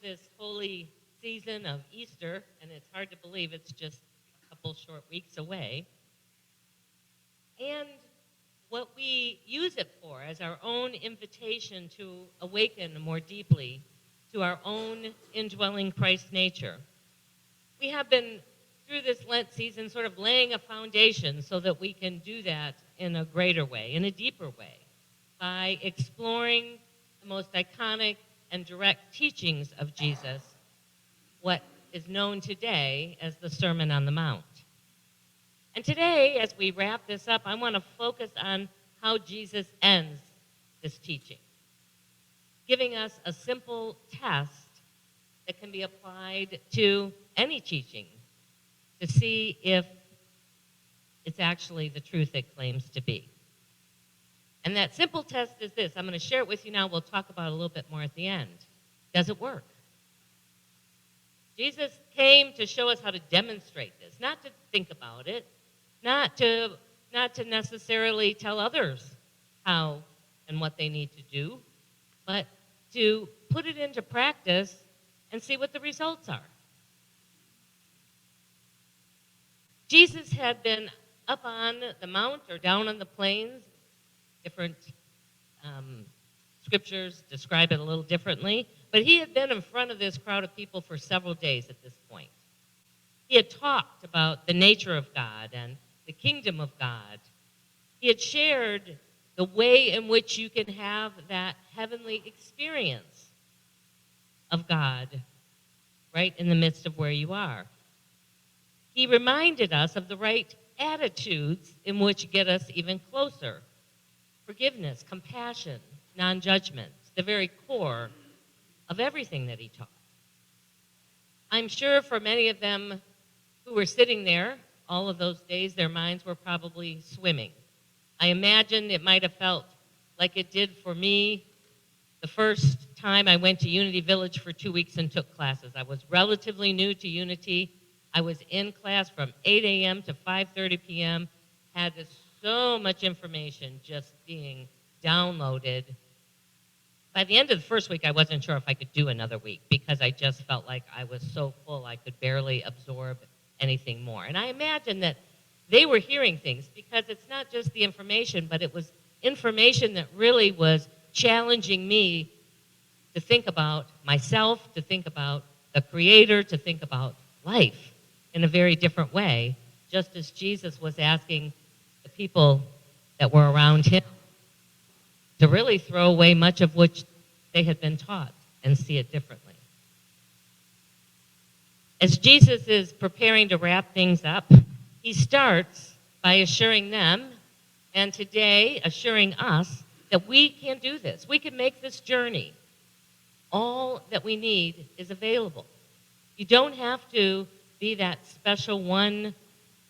this holy season of Easter, and it's hard to believe it's just a couple short weeks away. And what we use it for as our own invitation to awaken more deeply to our own indwelling Christ nature. We have been, through this Lent season, sort of laying a foundation so that we can do that in a greater way, in a deeper way, by exploring the most iconic and direct teachings of Jesus, what is known today as the Sermon on the Mount. And today, as we wrap this up, I want to focus on how Jesus ends this teaching, giving us a simple test that can be applied to any teaching to see if it's actually the truth it claims to be. And that simple test is this. I'm going to share it with you now. We'll talk about it a little bit more at the end. Does it work? Jesus came to show us how to demonstrate this, not to think about it, not to necessarily tell others how and what they need to do, but to put it into practice and see what the results are. Jesus had been up on the mount or down on the plains. Different scriptures describe it a little differently, but he had been in front of this crowd of people for several days at this point. He had talked about the nature of God and the kingdom of God. He had shared the way in which you can have that heavenly experience of God right in the midst of where you are. He reminded us of the right attitudes in which get us even closer. Forgiveness, compassion, non-judgment, the very core of everything that he taught. I'm sure for many of them who were sitting there all of those days, their minds were probably swimming. I imagine it might have felt like it did for me the first time I went to Unity Village for 2 weeks and took classes. I was relatively new to Unity. I was in class from 8 a.m. to 5:30 p.m., had so much information just being downloaded. By the end of the first week, I wasn't sure if I could do another week because I just felt like I was so full I could barely absorb anything more. And I imagine that they were hearing things because it's not just the information, but it was information that really was challenging me to think about myself, to think about the Creator, to think about life in a very different way, just as Jesus was asking the people that were around him to really throw away much of which they had been taught and see it differently. As Jesus is preparing to wrap things up, he starts by assuring them, and today assuring us, that we can do this. We can make this journey. All that we need is available. You don't have to be that special one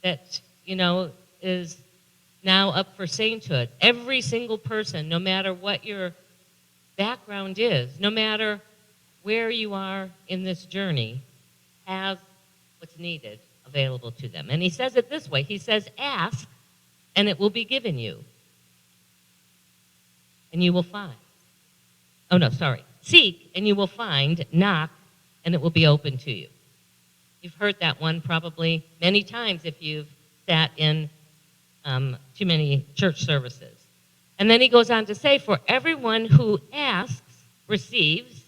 that, is now up for sainthood. Every single person, no matter what your background is, no matter where you are in this journey, has what's needed available to them. And he says it this way. He says, ask, and it will be given you. And you will find. Oh, no, sorry. Seek, and you will find. Knock, and it will be open to you. You've heard that one probably many times if you've sat in too many church services. And then he goes on to say, for everyone who asks receives,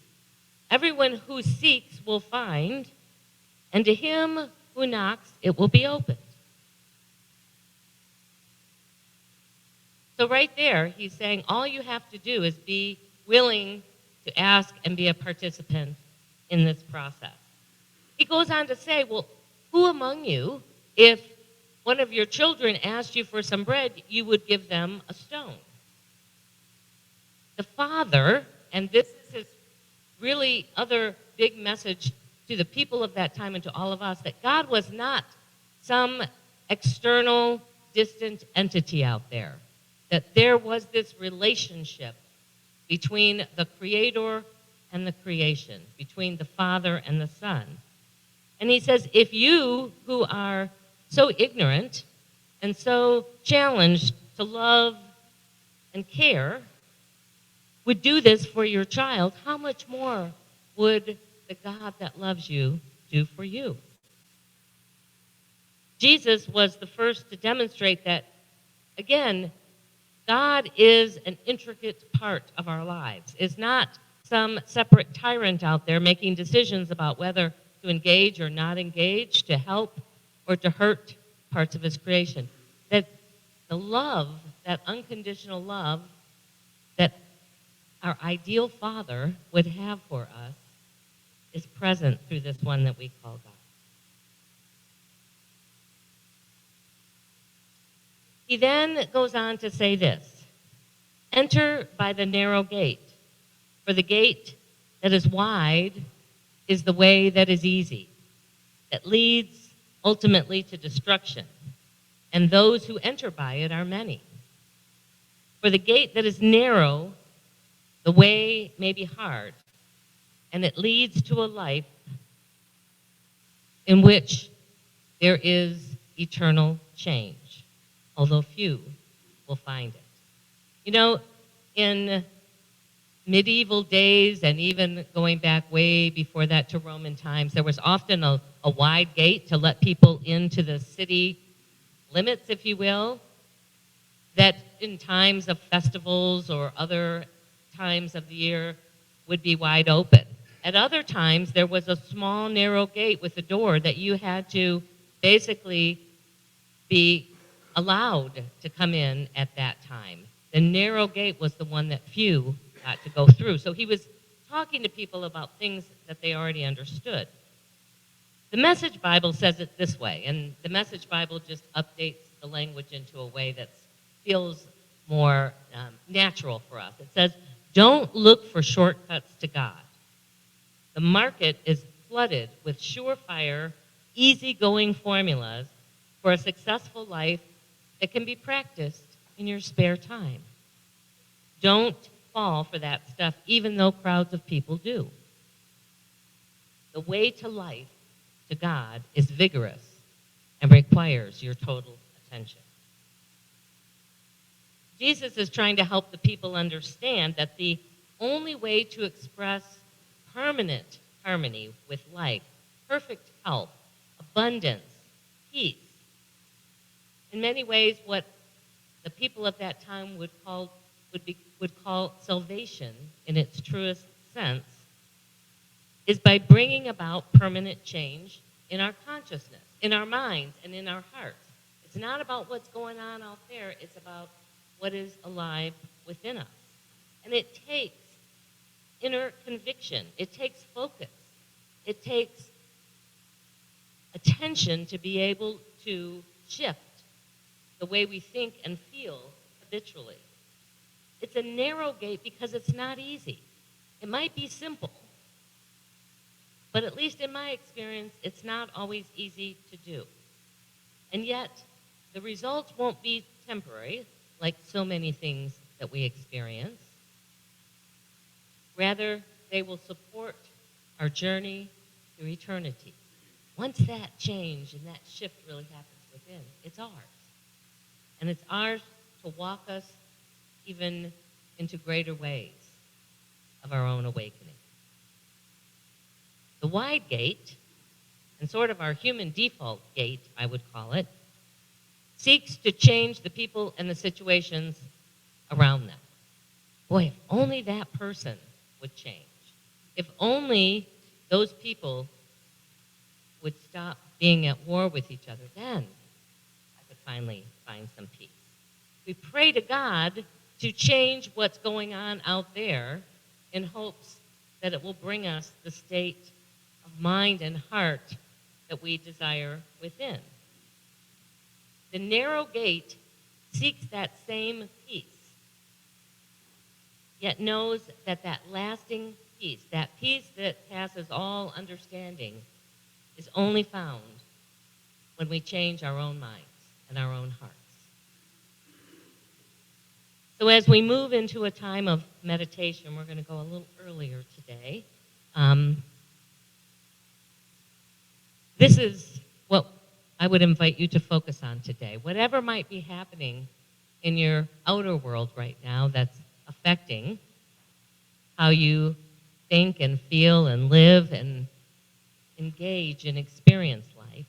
everyone who seeks will find, and to him who knocks it will be opened. So right there, he's saying all you have to do is be willing to ask and be a participant in this process. He goes on to say, well, who among you, if one of your children asked you for some bread, you would give them a stone? The Father, and this is his really other big message to the people of that time and to all of us, that God was not some external, distant entity out there. That there was this relationship between the Creator and the creation, between the Father and the Son. And he says, if you who are so ignorant and so challenged to love and care would do this for your child, how much more would the God that loves you do for you? Jesus was the first to demonstrate that, again, God is an intricate part of our lives. It's not some separate tyrant out there making decisions about whether to engage or not engage, to help or to hurt parts of his creation. That the love, that unconditional love that our ideal Father would have for us is present through this one that we call God. He then goes on to say this: enter by the narrow gate, for the gate that is wide is the way that is easy, that leads ultimately to destruction, and those who enter by it are many. For the gate that is narrow, the way may be hard, and it leads to a life in which there is eternal change, although few will find it. You know, in medieval days and even going back way before that to Roman times, there was often a wide gate to let people into the city limits, if you will, that in times of festivals or other times of the year would be wide open. At other times, there was a small, narrow gate with a door that you had to basically be allowed to come in at that time. The narrow gate was the one that few got to go through. So he was talking to people about things that they already understood. The Message Bible says it this way, and the Message Bible just updates the language into a way that feels more natural for us. It says, don't look for shortcuts to God. The market is flooded with surefire, easygoing formulas for a successful life that can be practiced in your spare time. Don't fall for that stuff, even though crowds of people do. The way to life, to God, is vigorous and requires your total attention. Jesus is trying to help the people understand that the only way to express permanent harmony with life, perfect health, abundance, peace, in many ways what the people of that time would call salvation in its truest sense, is by bringing about permanent change in our consciousness, in our minds, and in our hearts. It's not about what's going on out there, it's about what is alive within us. And it takes inner conviction, it takes focus, it takes attention to be able to shift the way we think and feel habitually. It's a narrow gate because it's not easy. It might be simple, but at least in my experience, it's not always easy to do. And yet, the results won't be temporary, like so many things that we experience. Rather, they will support our journey through eternity. Once that change and that shift really happens within, it's ours. And it's ours to walk us even into greater ways of our own awakening. The wide gate, and sort of our human default gate, I would call it, seeks to change the people and the situations around them. Boy, if only that person would change. If only those people would stop being at war with each other, then I could finally find some peace. We pray to God to change what's going on out there in hopes that it will bring us the state of mind and heart that we desire within. The narrow gate seeks that same peace, yet knows that that lasting peace, that peace that passes all understanding, is only found when we change our own minds and our own hearts. So as we move into a time of meditation, we're going to go a little earlier today. This is what I would invite you to focus on today. Whatever might be happening in your outer world right now that's affecting how you think and feel and live and engage and experience life,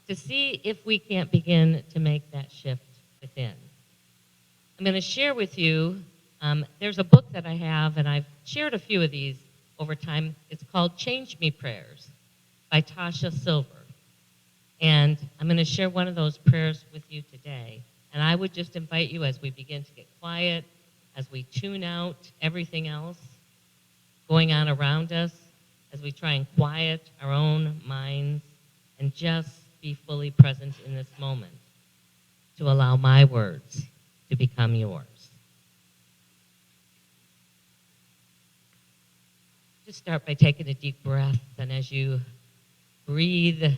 to see if we can't begin to make that shift within. I'm going to share with you, there's a book that I have, and I've shared a few of these over time. It's called Change Me Prayers by Tasha Silver. And I'm going to share one of those prayers with you today. And I would just invite you, as we begin to get quiet, as we tune out everything else going on around us, as we try and quiet our own minds and just be fully present in this moment, to allow my words to become yours. Just start by taking a deep breath, and as you breathe the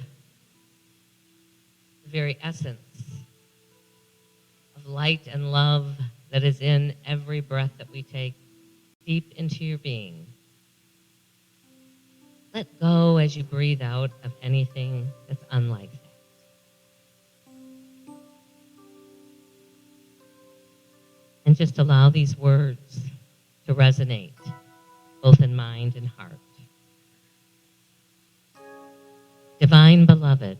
very essence of light and love that is in every breath that we take deep into your being, let go as you breathe out of anything that's unlike that. And just allow these words to resonate both in mind and heart. Divine Beloved,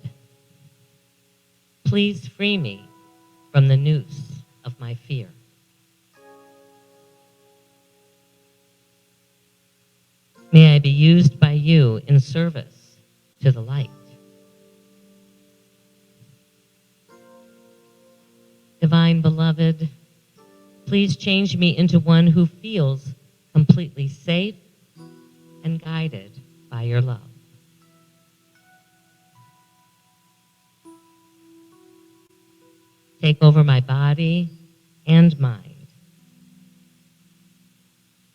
please free me from the noose of my fear. May I be used by you in service to the light. Divine Beloved, please change me into one who feels completely safe and guided by your love. Take over my body and mind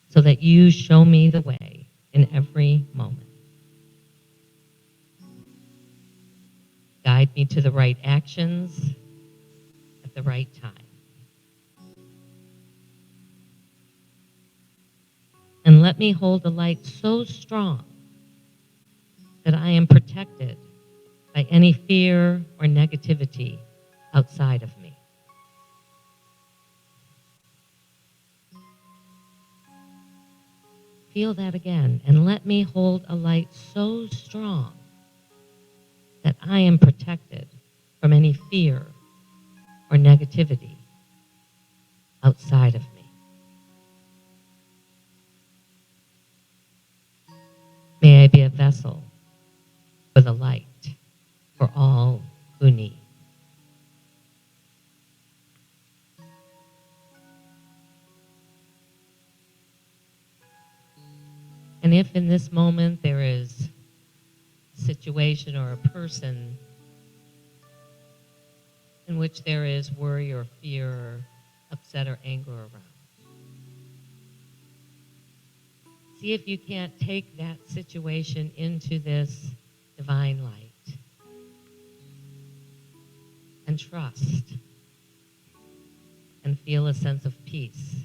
so that you show me the way in every moment. Guide me to the right actions at the right time. And let me hold a light so strong that I am protected by any fear or negativity outside of me. Feel that again, and let me hold a light so strong that I am protected from any fear or negativity outside of me. May I be a vessel for the light for all who need. And if in this moment there is a situation or a person in which there is worry or fear or upset or anger around, see if you can't take that situation into this divine light and trust and feel a sense of peace,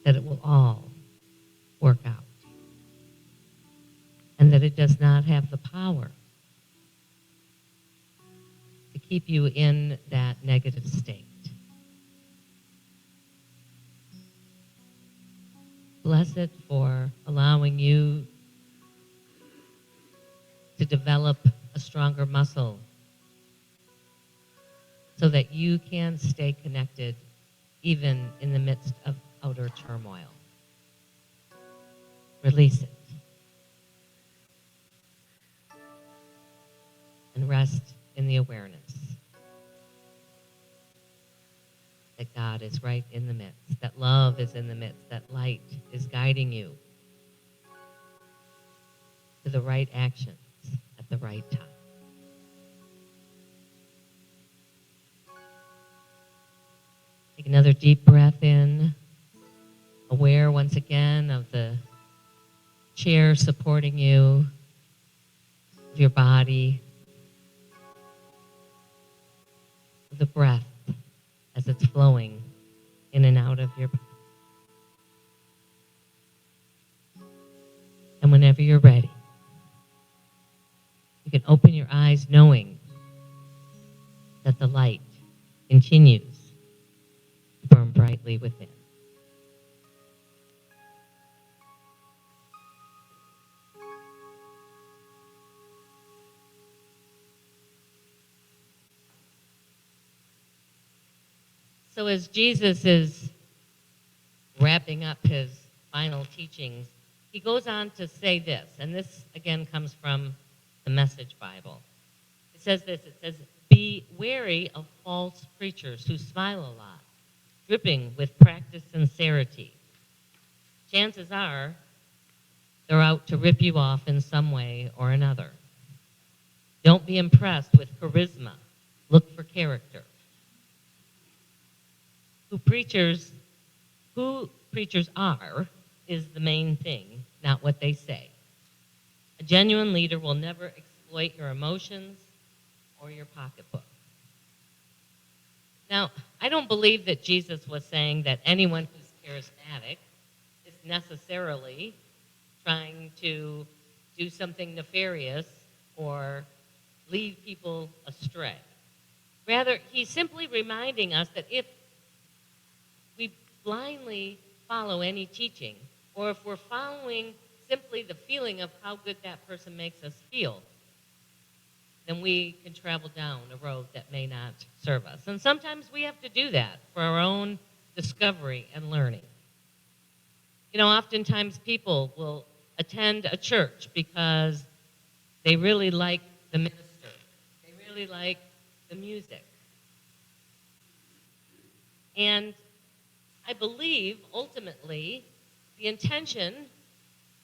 that it will all work out, and that it does not have the power to keep you in that negative state. Bless it for allowing you to develop a stronger muscle so that you can stay connected even in the midst of outer turmoil. Release it. And rest in the awareness that God is right in the midst, that love is in the midst, that light is guiding you to the right actions at the right time. Take another deep breath in, aware once again of the chair supporting you, of your body, of the breath as it's flowing in and out of your body. And whenever you're ready, you can open your eyes knowing that the light continues to burn brightly within. So as Jesus is wrapping up his final teachings, he goes on to say this, and this again comes from the Message Bible. It says this, it says, "Be wary of false preachers who smile a lot, dripping with practiced sincerity. Chances are they're out to rip you off in some way or another. Don't be impressed with charisma. Look for character. Who preachers are is the main thing, not what they say. A genuine leader will never exploit your emotions or your pocketbook." Now, I don't believe that Jesus was saying that anyone who's charismatic is necessarily trying to do something nefarious or lead people astray. Rather, he's simply reminding us that if we blindly follow any teaching, or if we're following simply the feeling of how good that person makes us feel, then we can travel down a road that may not serve us. And sometimes we have to do that for our own discovery and learning. You know, oftentimes people will attend a church because they really like the minister. They really like the music. And I believe, ultimately, the intention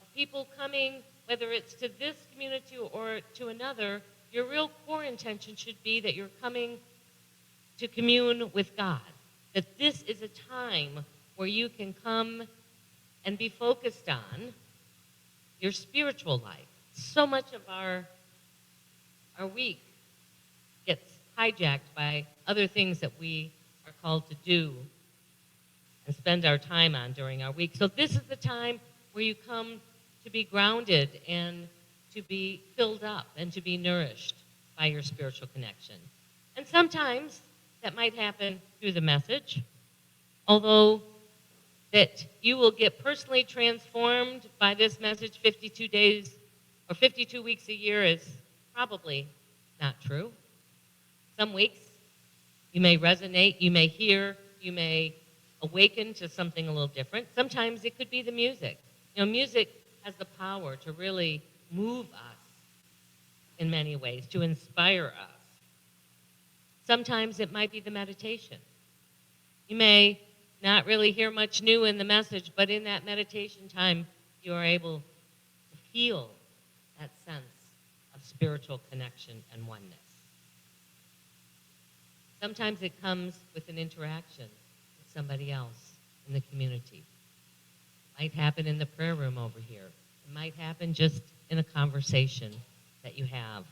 of people coming, whether it's to this community or to another, your real core intention should be that you're coming to commune with God. That this is a time where you can come and be focused on your spiritual life. So much of our week gets hijacked by other things that we are called to do and spend our time on during our week. So this is the time where you come to be grounded and to be filled up and to be nourished by your spiritual connection. And sometimes that might happen through the message, although that you will get personally transformed by this message 52 days or 52 weeks a year is probably not true. Some weeks you may resonate, you may hear, you may awaken to something a little different. Sometimes it could be the music. You know, music has the power to really move us in many ways, to inspire us. Sometimes it might be the meditation. You may not really hear much new in the message, but in that meditation time, you are able to feel that sense of spiritual connection and oneness. Sometimes it comes with an interaction with somebody else in the community. It might happen in the prayer room over here. It might happen just in a conversation that you have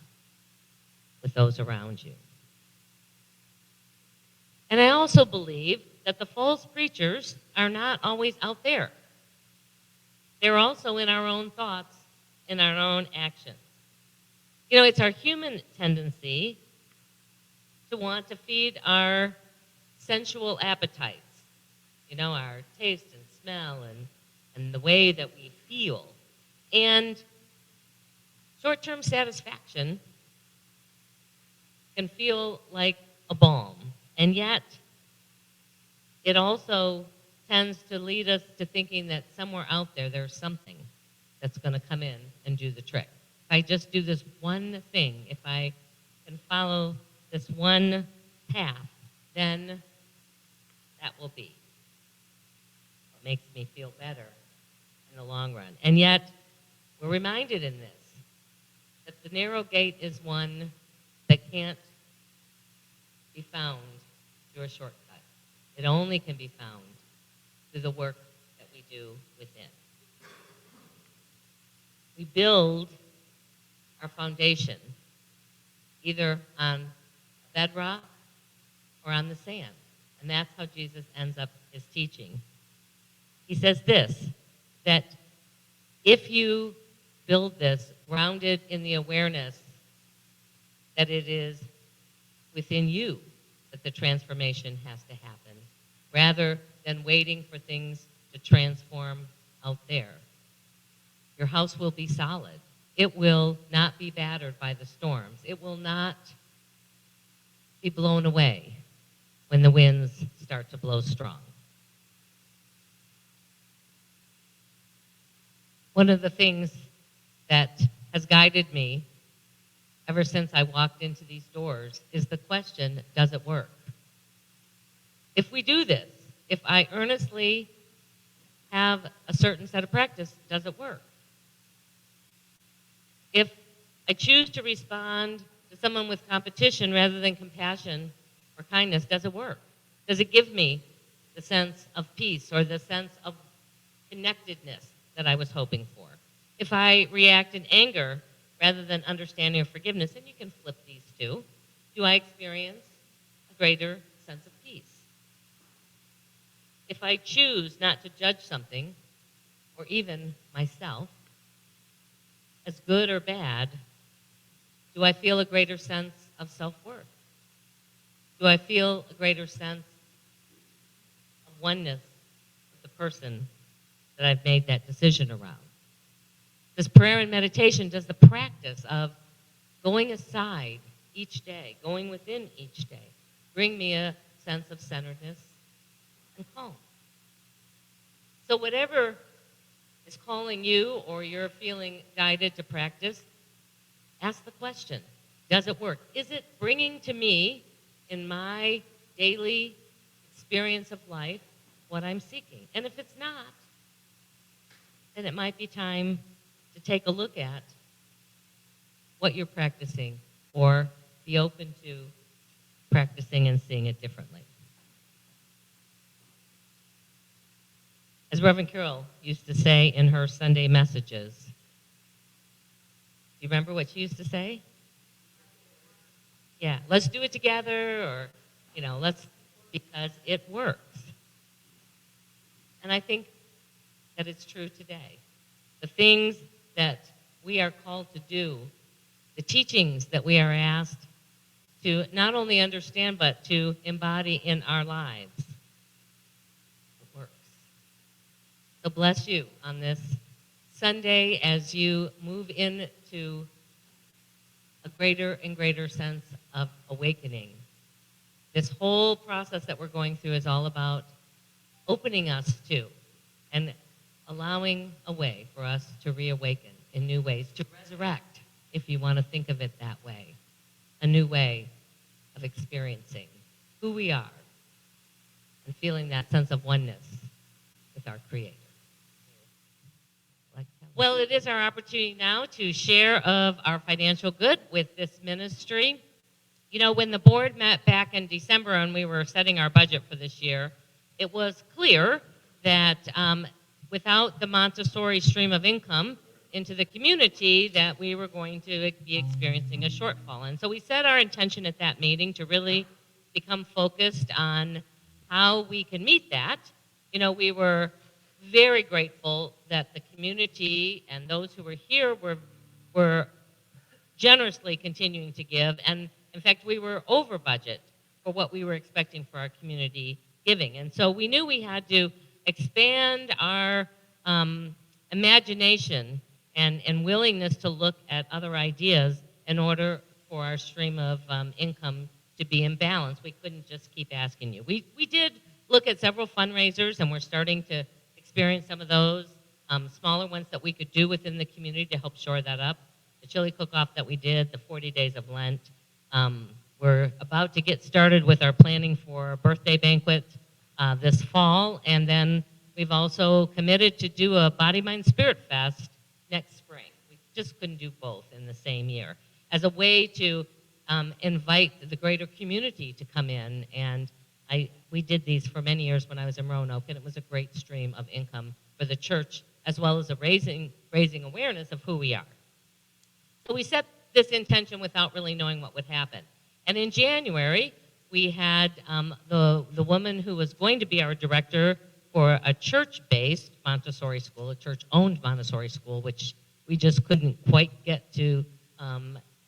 with those around you. And I also believe that the false preachers are not always out there. They're also in our own thoughts, in our own actions. You know, it's our human tendency to want to feed our sensual appetites, you know, our taste and smell and the way that we feel. And short-term satisfaction can feel like a balm, and yet it also tends to lead us to thinking that somewhere out there there's something that's going to come in and do the trick. If I just do this one thing, if I can follow this one path, then that will be what makes me feel better in the long run. And yet, we're reminded in this that the narrow gate is one that can't be found through a shortcut. It only can be found through the work that we do within. We build our foundation either on bedrock or on the sand. And that's how Jesus ends up his teaching. He says this, that if you build this grounded in the awareness that it is within you that the transformation has to happen, rather than waiting for things to transform out there, your house will be solid. It will not be battered by the storms. It will not be blown away. when the winds start to blow strong. One of the things that has guided me ever since I walked into these doors is the question, does it work? If we do this, if I earnestly have a certain set of practice, does it work? If I choose to respond to someone with competition rather than compassion or kindness, does it work? Does it give me the sense of peace or the sense of connectedness that I was hoping for? If I react in anger rather than understanding or forgiveness, and you can flip these two, do I experience a greater sense of peace? If I choose not to judge something, or even myself, as good or bad, do I feel a greater sense of self-worth? Do I feel a greater sense of oneness with the person that I've made that decision around? Does prayer and meditation, does the practice of going aside each day, going within each day, bring me a sense of centeredness and calm? So whatever is calling you or you're feeling guided to practice, ask the question, does it work? Is it bringing to me in my daily experience of life what I'm seeking? And if it's not, then it might be time to take a look at what you're practicing or be open to practicing and seeing it differently. As Reverend Carol used to say in her Sunday messages, do you remember what she used to say? Yeah, let's do it together, or, because it works. And I think that it's true today. The things that we are called to do, the teachings that we are asked to not only understand but to embody in our lives, it works. So bless you on this Sunday as you move into a greater and greater sense of awakening. This whole process that we're going through is all about opening us to and allowing a way for us to reawaken in new ways, to resurrect, if you want to think of it that way, a new way of experiencing who we are and feeling that sense of oneness with our Creator. Well, it is our opportunity now to share of our financial good with this ministry. You know, when the board met back in December and we were setting our budget for this year, it was clear that without the Montessori stream of income into the community, that we were going to be experiencing a shortfall. And so we set our intention at that meeting to really become focused on how we can meet that. You know, we were very grateful that the community and those who were here were generously continuing to give. And in fact, we were over budget for what we were expecting for our community giving. And so we knew we had to expand our imagination and willingness to look at other ideas in order for our stream of income to be in balance. We couldn't just keep asking you. We did look at several fundraisers, and we're starting to experience some of those smaller ones that we could do within the community to help shore that up. The chili cook-off that we did, the 40 days of Lent. We're about to get started with our planning for a birthday banquet this fall, and then we've also committed to do a Body, Mind, Spirit Fest next spring. We just couldn't do both in the same year as a way to invite the greater community to come in. And we did these for many years when I was in Roanoke, and it was a great stream of income for the church, as well as a raising awareness of who we are. So we set this intention without really knowing what would happen. And in January, we had the woman who was going to be our director for a church-based Montessori school, a church-owned Montessori school, which we just couldn't quite get to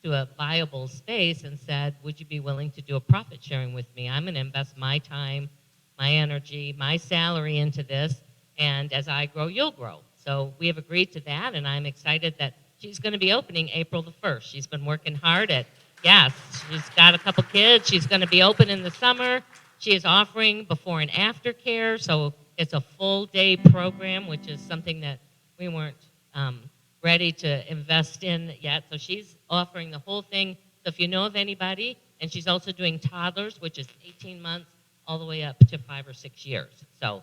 a viable space, and said, would you be willing to do a profit sharing with me? I'm going to invest my time, my energy, my salary into this, and as I grow, you'll grow. So we have agreed to that, and I'm excited that she's going to be opening April the 1st. She's been working hard at, yes, she's got a couple kids. She's going to be open in the summer, She is offering before and after care, so it's a full day program, which is something that we weren't um, ready to invest in yet. So she's offering the whole thing. So if you know of anybody, and she's also doing toddlers, which is 18 months all the way up to 5 or 6 years. So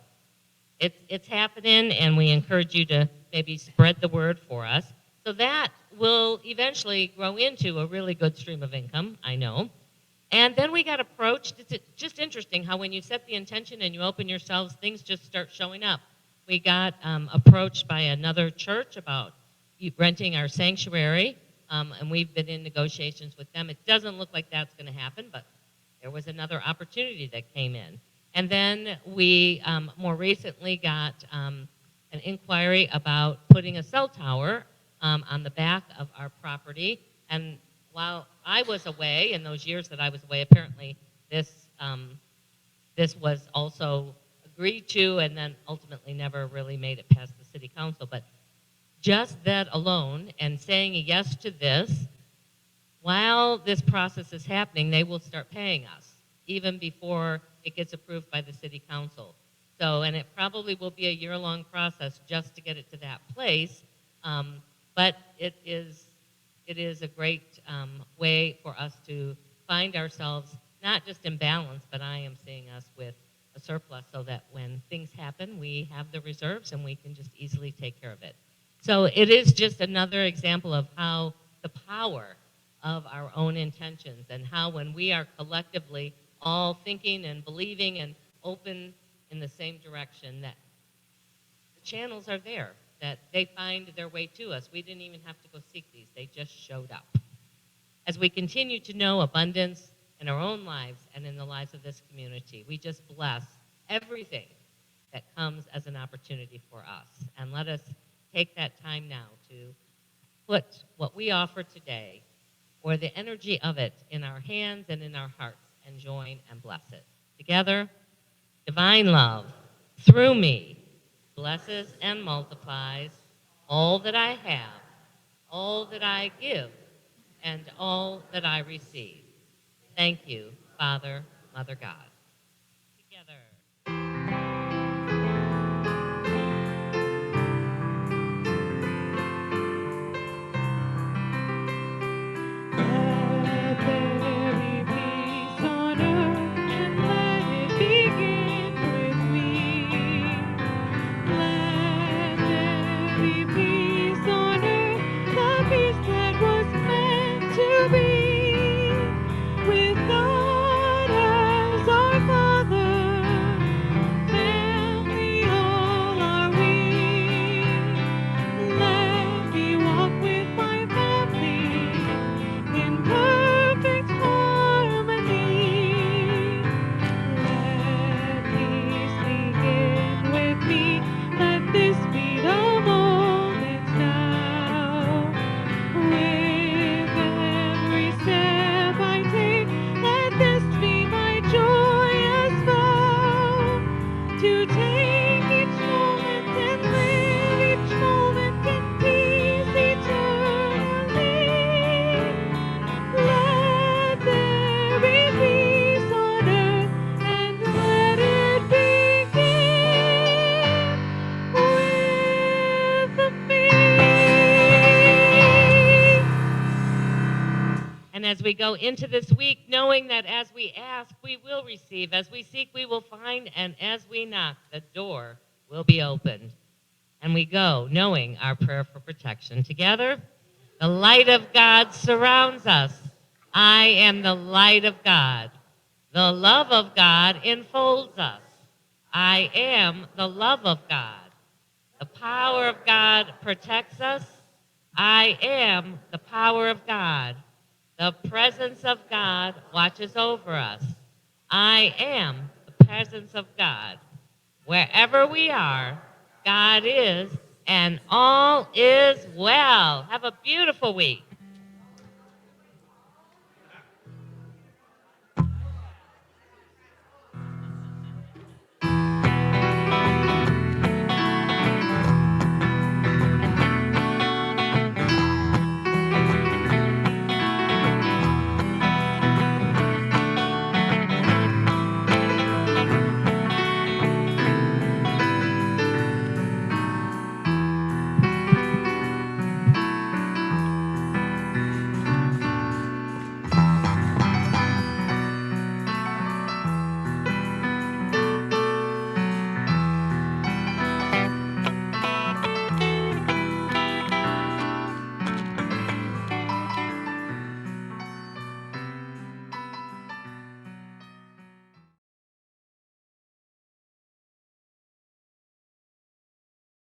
it's happening, and we encourage you to maybe spread the word for us. So that will eventually grow into a really good stream of income, I know. And then we got approached. It's just interesting how when you set the intention and you open yourselves, things just start showing up. We got approached by another church about renting our sanctuary, and we've been in negotiations with them. It doesn't look like that's going to happen, but there was another opportunity that came in. And then we more recently got an inquiry about putting a cell tower on the back of our property. And while I was away, in those years that I was away, apparently this was also agreed to and then ultimately never really made it past the city council. But just that alone and saying yes to this, while this process is happening, they will start paying us even before it gets approved by the city council. So, and it probably will be a year-long process just to get it to that place, but it is a great way for us to find ourselves not just in balance, but I am seeing us with a surplus so that when things happen, we have the reserves and we can just easily take care of it. So it is just another example of how the power of our own intentions and how when we are collectively all thinking and believing and open in the same direction, that the channels are there, that they find their way to us. We didn't even have to go seek these. They just showed up. As we continue to know abundance in our own lives and in the lives of this community, we just bless everything that comes as an opportunity for us. And let us take that time now to put what we offer today or the energy of it in our hands and in our hearts and join and bless it. Together, divine love through me blesses and multiplies all that I have, all that I give, and all that I receive. Thank you, Father, Mother God. Together. Let there be peace on earth, and let it begin with me. Let there be peace on earth, the peace that was meant to be. With God as our Father, family all are we. Let me walk with my family in perfect harmony. Let peace begin with me. Let this be the moment now. With every step I take, let this be my joyous vow. To take each moment and live each moment in peace eternally. Let there be peace on earth, and let it begin with me. And as we go into this week, knowing that as we ask, we will receive. As we seek, we will find. And as we knock, the door will be opened. And we go knowing our prayer for protection. Together, the light of God surrounds us. I am the light of God. The love of God enfolds us. I am the love of God. The power of God protects us. I am the power of God. The presence of God watches over us. I am the presence of God. Wherever we are, God is, and all is well. Have a beautiful week.